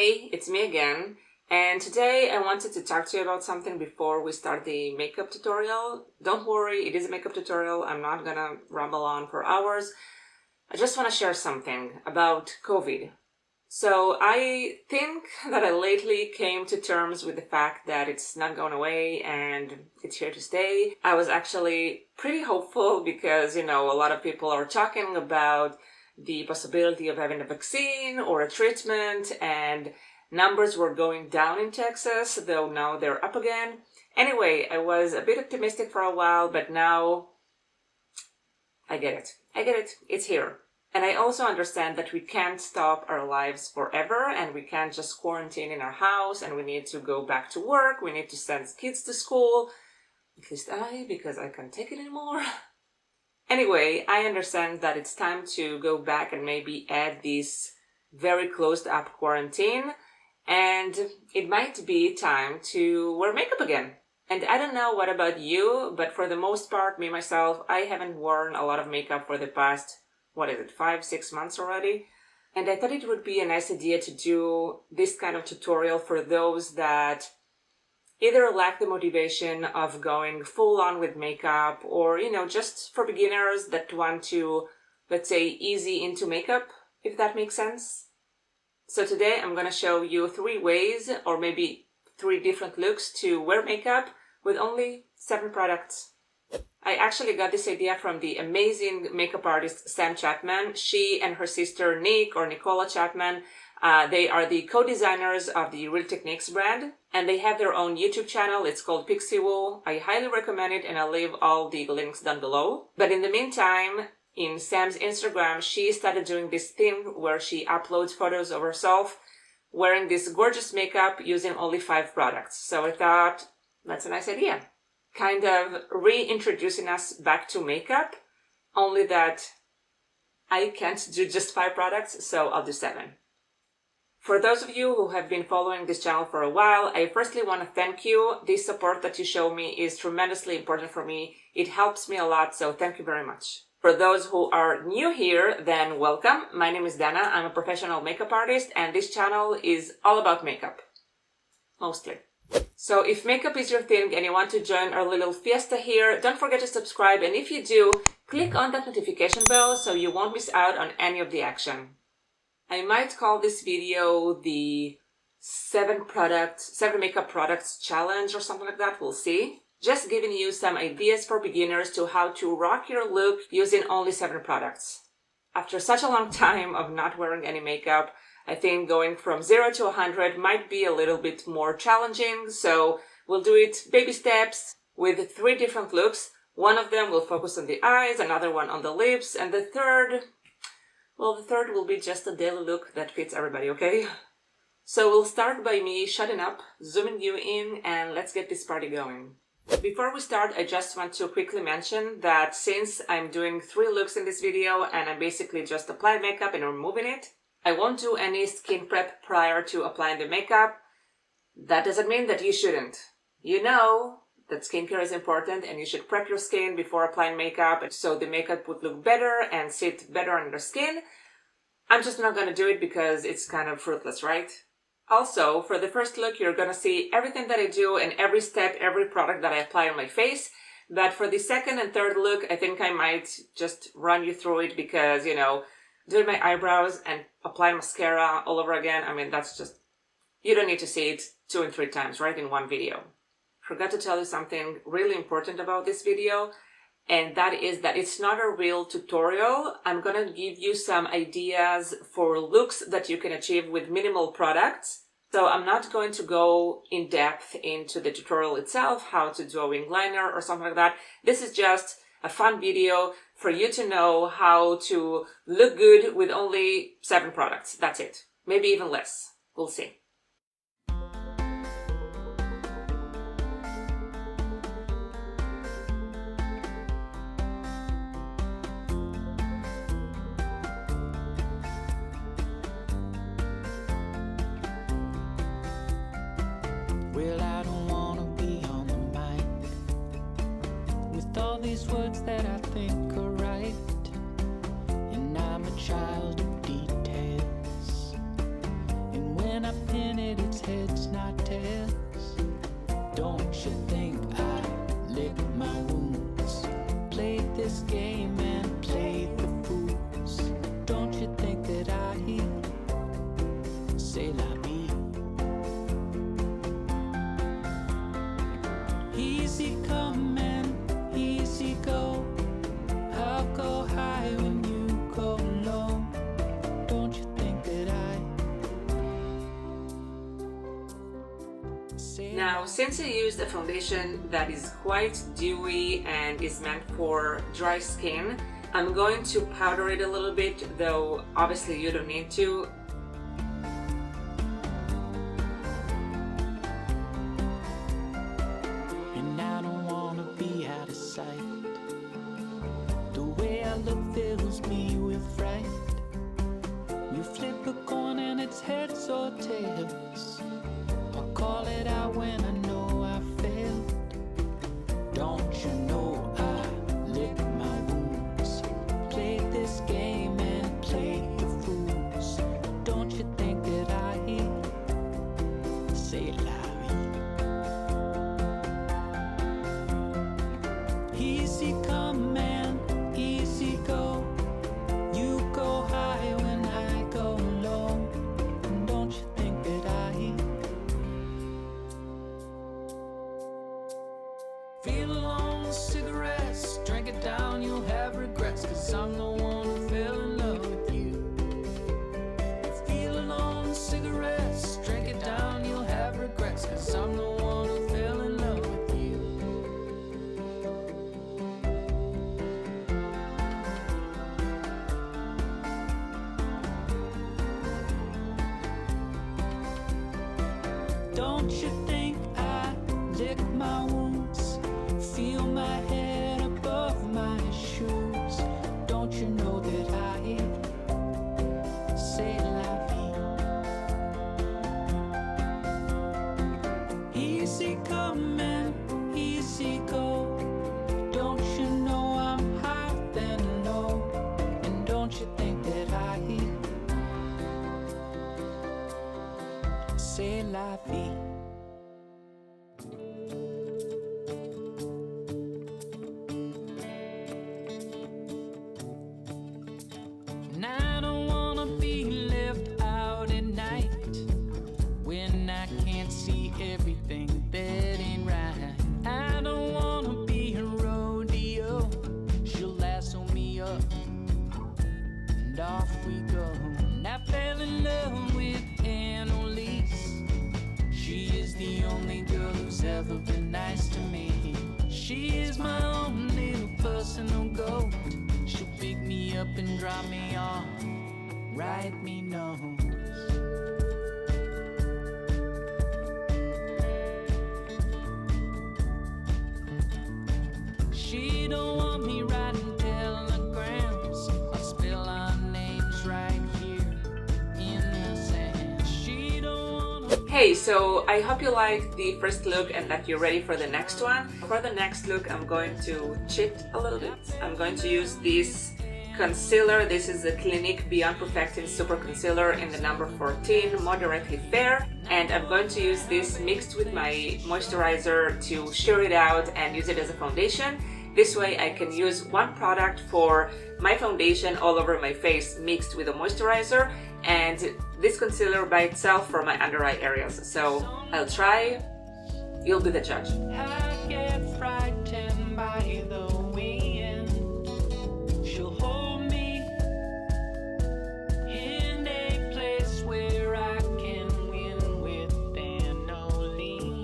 Hey, it's me again, and today I wanted to talk to you about something before we start the makeup tutorial. Don't worry, it is a makeup tutorial. I'm not gonna ramble on for hours. I just want to share something about COVID. So I think that I lately came to terms with the fact that it's not going away and it's here to stay. I was actually pretty hopeful because, a lot of people are talking about the possibility of having a vaccine or a treatment, and numbers were going down in Texas, though now they're up again. Anyway, I was a bit optimistic for a while, but now I get it. It's here. And I also understand that we can't stop our lives forever, and we can't just quarantine in our house, and we need to go back to work, we need to send kids to school, at least because I can't take it anymore. Anyway, I understand that it's time to go back and maybe add this very closed up quarantine, and it might be time to wear makeup again. And I don't know what about you, but for the most part, me myself, I haven't worn a lot of makeup for the past 5-6 months already. And I thought it would be a nice idea to do this kind of tutorial for those that either lack the motivation of going full on with makeup, or, just for beginners that want to, let's say, easy into makeup, if that makes sense. So today I'm going to show you 3 ways, or maybe 3 different looks to wear makeup with only 7 products. I actually got this idea from the amazing makeup artist Sam Chapman. She and her sister Nicola Chapman, they are the co-designers of the Real Techniques brand, and they have their own YouTube channel. It's called Pixie Woo. I highly recommend it, and I'll leave all the links down below. But in the meantime, in Sam's Instagram, she started doing this thing where she uploads photos of herself wearing this gorgeous makeup using only 5 products. So I thought, that's a nice idea. Kind of reintroducing us back to makeup, only that I can't do just 5 products, so I'll do 7. For those of you who have been following this channel for a while, I firstly want to thank you. This support that you show me is tremendously important for me. It helps me a lot, so thank you very much. For those who are new here, then welcome. My name is Dana. I'm a professional makeup artist, and this channel is all about makeup. Mostly. So if makeup is your thing and you want to join our little fiesta here, don't forget to subscribe, and if you do, click on that notification bell so you won't miss out on any of the action. I might call this video the 7 makeup products challenge or something like that, we'll see. Just giving you some ideas for beginners to how to rock your look using only 7 products. After such a long time of not wearing any makeup, I think going from 0 to 100 might be a little bit more challenging, so we'll do it baby steps with 3 different looks. One of them will focus on the eyes, another one on the lips, and the third will be just a daily look that fits everybody, okay? So we'll start by me shutting up, zooming you in, and let's get this party going. Before we start, I just want to quickly mention that since I'm doing 3 looks in this video and I'm basically just applying makeup and removing it, I won't do any skin prep prior to applying the makeup. That doesn't mean that you shouldn't. You know that skincare is important and you should prep your skin before applying makeup so the makeup would look better and sit better on your skin. I'm just not going to do it because it's kind of fruitless, right? Also, for the first look, you're going to see everything that I do and every step, every product that I apply on my face. But for the second and third look, I think I might just run you through it because, doing my eyebrows and applying mascara all over again, that's just, you don't need to see it 2 and 3 times, right, in one video. Forgot to tell you something really important about this video, and that is that it's not a real tutorial. I'm gonna give you some ideas for looks that you can achieve with minimal products. So I'm not going to go in depth into the tutorial itself, how to do a wing liner or something like that. This is just a fun video for you to know how to look good with only 7 products. That's it. Maybe even less. We'll see. Well, I don't wanna be on the mic with all these words that I think are right, and I'm a child of details, and when I pin C'est la vie. Easy come and easy go. I'll go high when you go low. Don't you think that Now, since I used a foundation that is quite dewy and is meant for dry skin, I'm going to powder it a little bit, though obviously you don't need to. And I don't wanna be out of sight. The way I look fills me with fright. You flip a coin and it's heads or tails. I'll call it out when I know I failed. Don't you know I lick my wounds? Play this game and play the fools. Don't you think that I say la vie? Easy come and easy go. You go high when I go low. And don't you think that I feel alone, cigarettes, drink it down, you'll have regrets. Cause I'm the one who fell in love with you. Feel alone, cigarettes, drink it down, you'll have regrets. Cause I'm the one who fell in love with you. Don't you think I lick my wounds? Feel my head above my shoes. Don't you know that I say la vie? Easy come and easy go. Don't you know I'm high then low? And don't you think that I say la vie? And I don't wanna be left out at night when I can't see everything that ain't right. I don't wanna be a rodeo. She'll lasso me up and off we go. And I fell in love with Annalise. She is the only girl who's ever been nice to me. She is my own little personal goat. She'll pick me up and drop me off, write me notes. She don't want me writing telegrams. I'll spell our names right here in the sand. She don't want. Hey, so I hope you liked the first look and that you're ready for the next one. For the next look, I'm going to cheat a little bit. I'm going to use this concealer. This is the Clinique Beyond Perfecting Super Concealer in the number 14, Moderately Fair. And I'm going to use this mixed with my moisturizer to sheer it out and use it as a foundation. This way I can use one product for my foundation all over my face mixed with a moisturizer, and this concealer by itself for my under eye areas. So I'll try, you'll be the judge. I get frightened by the wind. She'll hold me in a place where I can win with Annalise.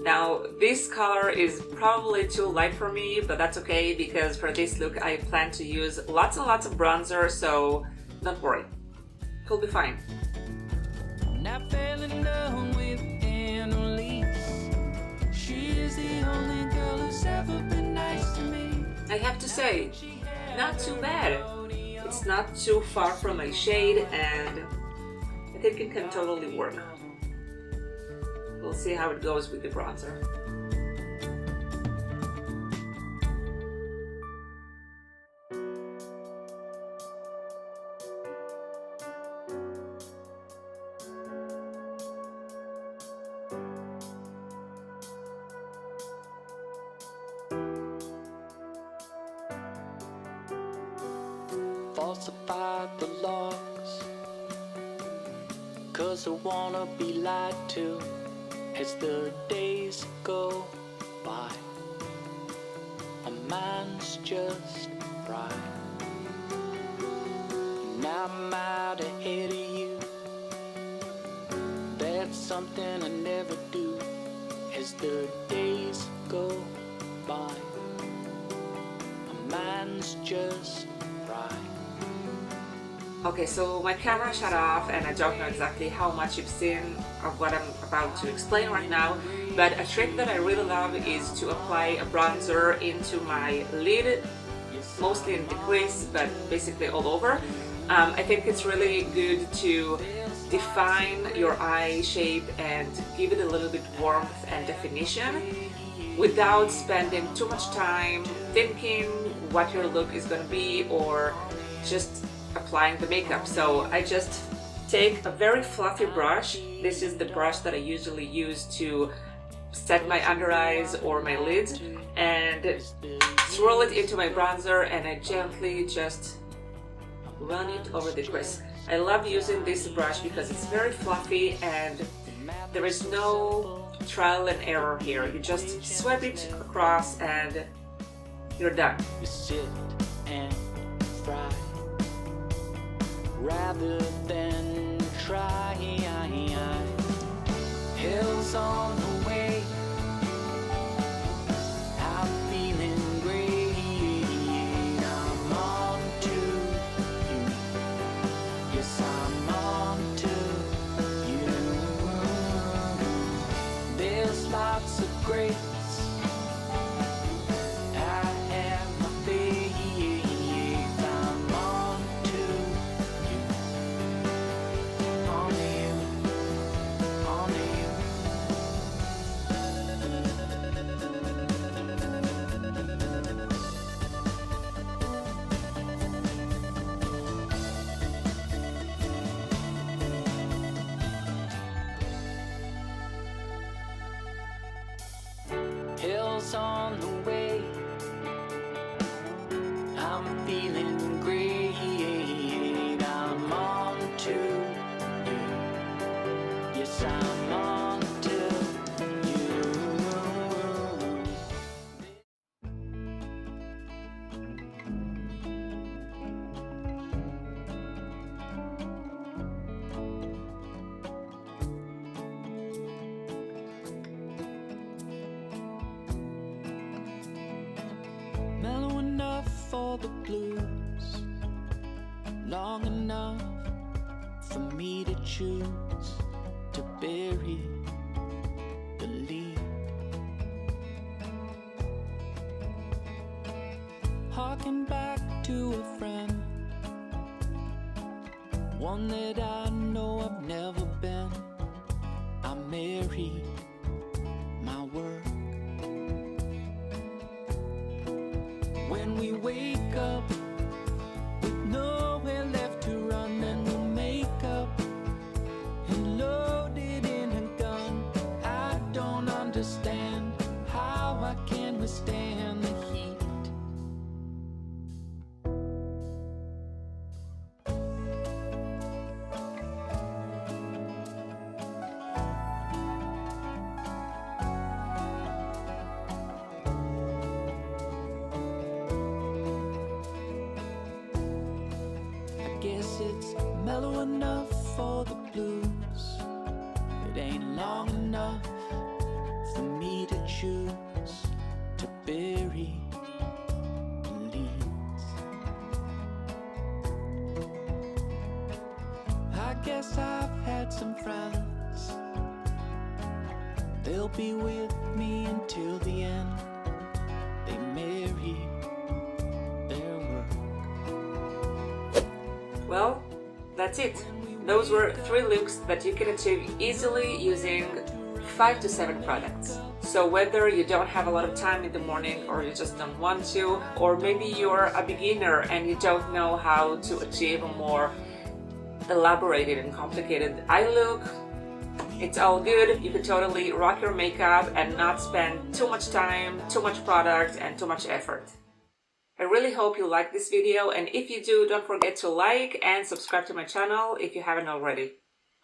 Now this color is probably too light for me, but that's okay because for this look I plan to use lots and lots of bronzer, so don't worry, it'll be fine. And I fell in love with Annalise. She is the only girl who's ever been nice to me. I have to say, not too bad. It's not too far from my shade and I think it can totally work. We'll see how it goes with the bronzer. falsify the logs, 'cause I wanna be lied to as the days go by. My mind's just fried, and I'm out ahead of you. That's something I never do as the days go by. My mind's just fried. Okay, so my camera shut off and I don't know exactly how much you've seen of what I'm about to explain right now, but a trick that I really love is to apply a bronzer into my lid, mostly in the crease, but basically all over. I think it's really good to define your eye shape and give it a little bit warmth and definition without spending too much time thinking what your look is going to be or just applying the makeup. So I just take a very fluffy brush. This is the brush that I usually use to set my under eyes or my lids, and swirl it into my bronzer, and I gently just run it over the crease. I love using this brush because it's very fluffy and there is no trial and error here. You just swipe it across and you're done. You sit and fry rather than try. Hell's on the way. I'm feeling great. I'm on to you. Yes, I'm on to you. There's lots of grace. I have my faith. I'm on to you. On you. On you. Hell's on the way. I'm feeling great. I'm on to you. Yes, I'm on to you. Mellow enough for the blues, long enough for me to choose to bury the lead. Harking back to a friend, one that I know I've never been. I married my work. When we wake up with nowhere left to run, then we'll make up and load it in a gun. I don't understand how I can withstand the heat. Guess it's mellow enough for the blues. It ain't long enough for me to choose to bury the leads. I guess I've had some friends. They'll be with me until the end. They marry their work. Well, that's it. Those were 3 looks that you can achieve easily using 5 to 7 products. So whether you don't have a lot of time in the morning or you just don't want to, or maybe you're a beginner and you don't know how to achieve a more elaborated and complicated eye look, it's all good. You can totally rock your makeup and not spend too much time, too much product, and too much effort. I really hope you like this video, and if you do, don't forget to like and subscribe to my channel if you haven't already.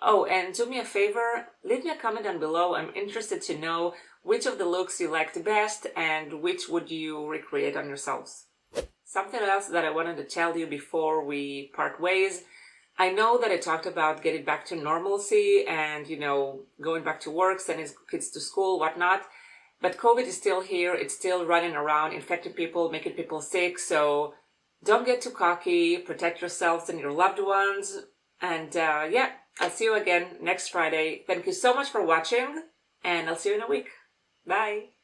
Oh, and do me a favor, leave me a comment down below. I'm interested to know which of the looks you liked best and which would you recreate on yourselves. Something else that I wanted to tell you before we part ways. I know that I talked about getting back to normalcy and, going back to work, sending kids to school, whatnot. But COVID is still here. It's still running around, infecting people, making people sick. So don't get too cocky. Protect yourselves and your loved ones. And yeah, I'll see you again next Friday. Thank you so much for watching, and I'll see you in a week. Bye.